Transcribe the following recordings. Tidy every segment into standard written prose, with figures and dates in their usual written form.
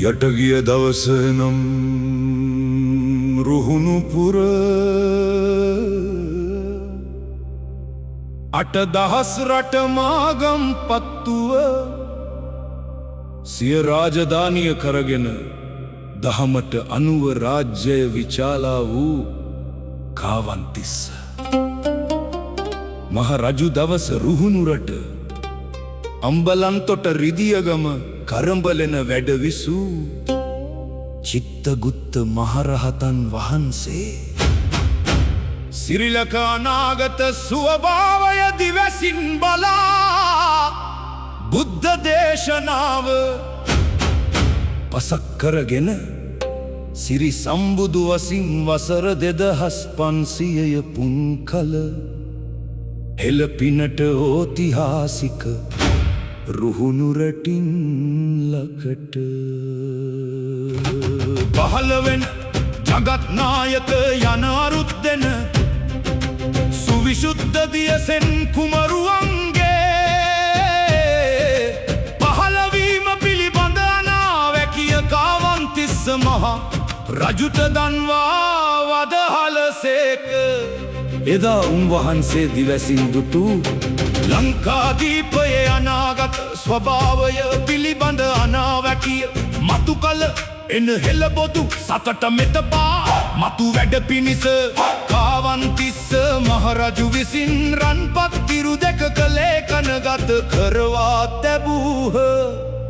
යටගිය දවසනම් රුහුණුපුර 8000 රටමාගම් පත්තුව සිය රාජධානිය කරගෙන දහමට අනුව රාජ්‍යය විචාලා වූ කාවන්තිස්ස මහ රජු දවස රුහුණුරට අම්බලන්තොට රිදියගම කරඹලෙන වැඩවිසූ චිත්තගුත්ත මහරහතන් වහන්සේ සිරිලක අනාගත සුවභාවය දිවසින් බලා බුද්ධ දේශනාව පසක් කරගෙන සිරි සම්බුදු වසින් වසර 2500 පුන් කල හෙළපිනට ඓතිහාසික රුහුණුරටින් ලකට පහළ වෙන ජගත් නායක යන අරුත් දෙන සුවිසුද්ධ දියසෙන් කුමරුවන්ගේ පහළවීම පිළිබඳ අනාවැකිය කාවන්තිස්ස මහ රජුට දන්වා වදහලසේක එදා උන්වහන්සේ දිවසින් දුටු ලංකාදීපයේ අනාගත ස්වභාවය පිළිබඳ අනාවැකිය මතු කල එන හෙළබොදු සතට මෙතපා මතු වැඩ පිණිස කාවන්තිස්ස මහරජු විසින් රන්පත් තිරු දෙකක ලේඛනගත කරවා තැබූහ.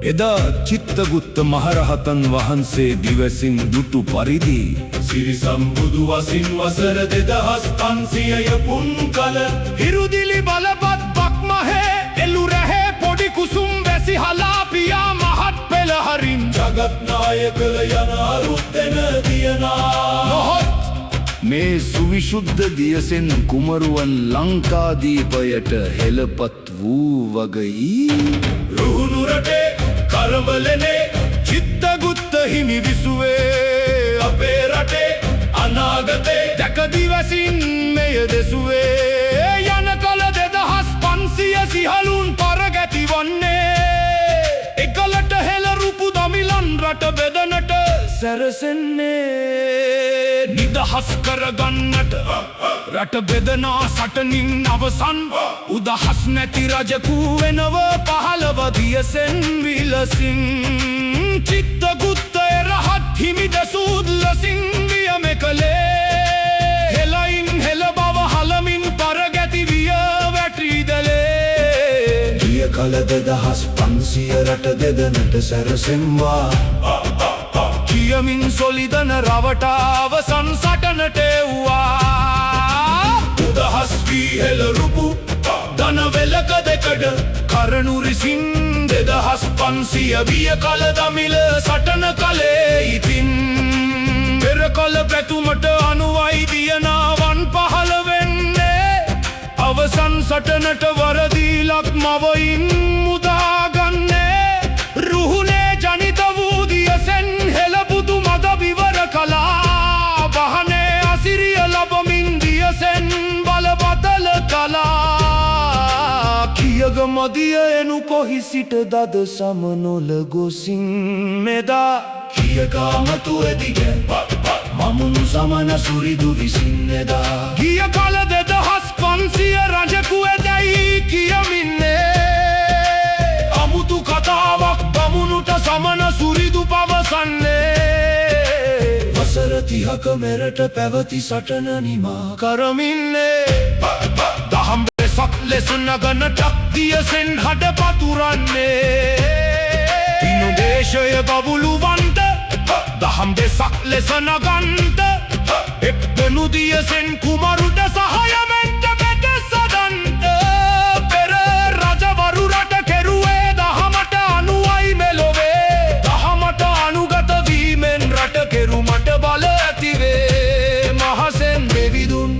එදා චිත්තගුත්ත මහරහතන් වහන්සේ දිවසින් දුටු පරිදි සිරි සම්බුදු වසින් වසර 2500 පුන් කල හිරුදිලි බලපත් බක්මහේ එළු රැහේ පොඩි කුසුම් වැසි හලා පියා මහත් පෙළහරින් ජගත් නායකල යන අරුත් දෙන දියනා නොහොත් මේ සුවිසුද්ධ දියසෙන් කුමරුවන් ලංකාදීපයට හෙළපත් වූ වගයි රුහුණුරටේ කරඹලනේ චිත්තගුත්ත හිමි විසුවේ අපේ රටේ අනාගතේ දැක දිවසින් මෙය දෙසුවේ යන කල 2500 සිහලුන් පරගැති වන්නේ එකලට හෙළ රුපු දමිලන් රට බෙදනට සැරසෙන්නේ නිදහස් කරගන්නට රට බෙදනා සටනින් අවසන් උදහස් නැති රජකු වෙනව පහළව දියසෙන් විලසින් චිත්තගුත්ත රහත් හිමි දසූත් ලසින් වියම කලේ හෙලයින් හෙළ බව හලමින් පරගැති විය වැටීදලේ දිය කල 2500 රට දෙදනට සැරසෙම්වා කියමින් සොලිදන රවටාව සංසටනට එව්වා උදහස් වී හෙළ රුපු දන වෙලක දෙකඩ කරණු රිසින් 2500 විය කල දමිල සටන කලේ ඉතින් පෙර කල පැතුමට අනුවයි දියනාවන් පහළ වෙන්නේ අවසන් සටනට වරදීලක් මවයින් මුදාගන්නේ රුහුණේ ජනිත වූ දියසෙන් හෙළබුදු මද විවර කලා බහනේ අසිරිය ලබමින් දියසෙන් බලබදල කලා කියග මදිය එනු කොහි සිට දද සමනොල ගොසින් මෙදා කියකාමතු එදිග මමුණු සමන සුරිදු විසින් එදා ගිය කල 2500 රජකු ඇදැයි කියමින්නේ අමුතු කතාවක් බමුණුට සමන සුරිදු පවසන්නේ වසර 30ක මෙරට පැවති සටන නිමා කරමින්නේ දහම් වෙසක් ලෙස නගනටක් දියසෙන් හඩ පතුරන්නේ පිනු දේශය බබුලුවන්ට දහම් දෙසක් ලෙස නගන්ට එක්වනු දියසෙන් කුමරුට සහයමෙන්ට බෙට සදන්ට පෙර රජවරු රට කෙරුවේ දහමට අනුවයි මෙලොවේ දහමට අනුගත වීමෙන් රට කෙරුමට බල ඇතිවේ මහසෙන් මෙවිදුන්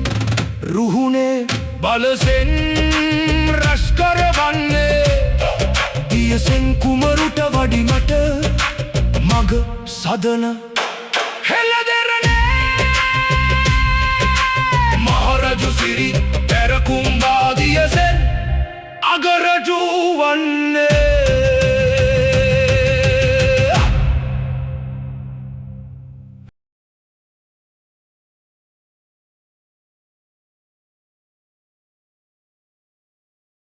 රුහුණේ බලසෙන් රැස්කරවන්නේ දියසෙන් කුමරුට වඩිමට මග සදන හෙළදෙරනේ මහරජු සිරි පෙරකුම්බා දියසෙන් අගරජු වන්නේ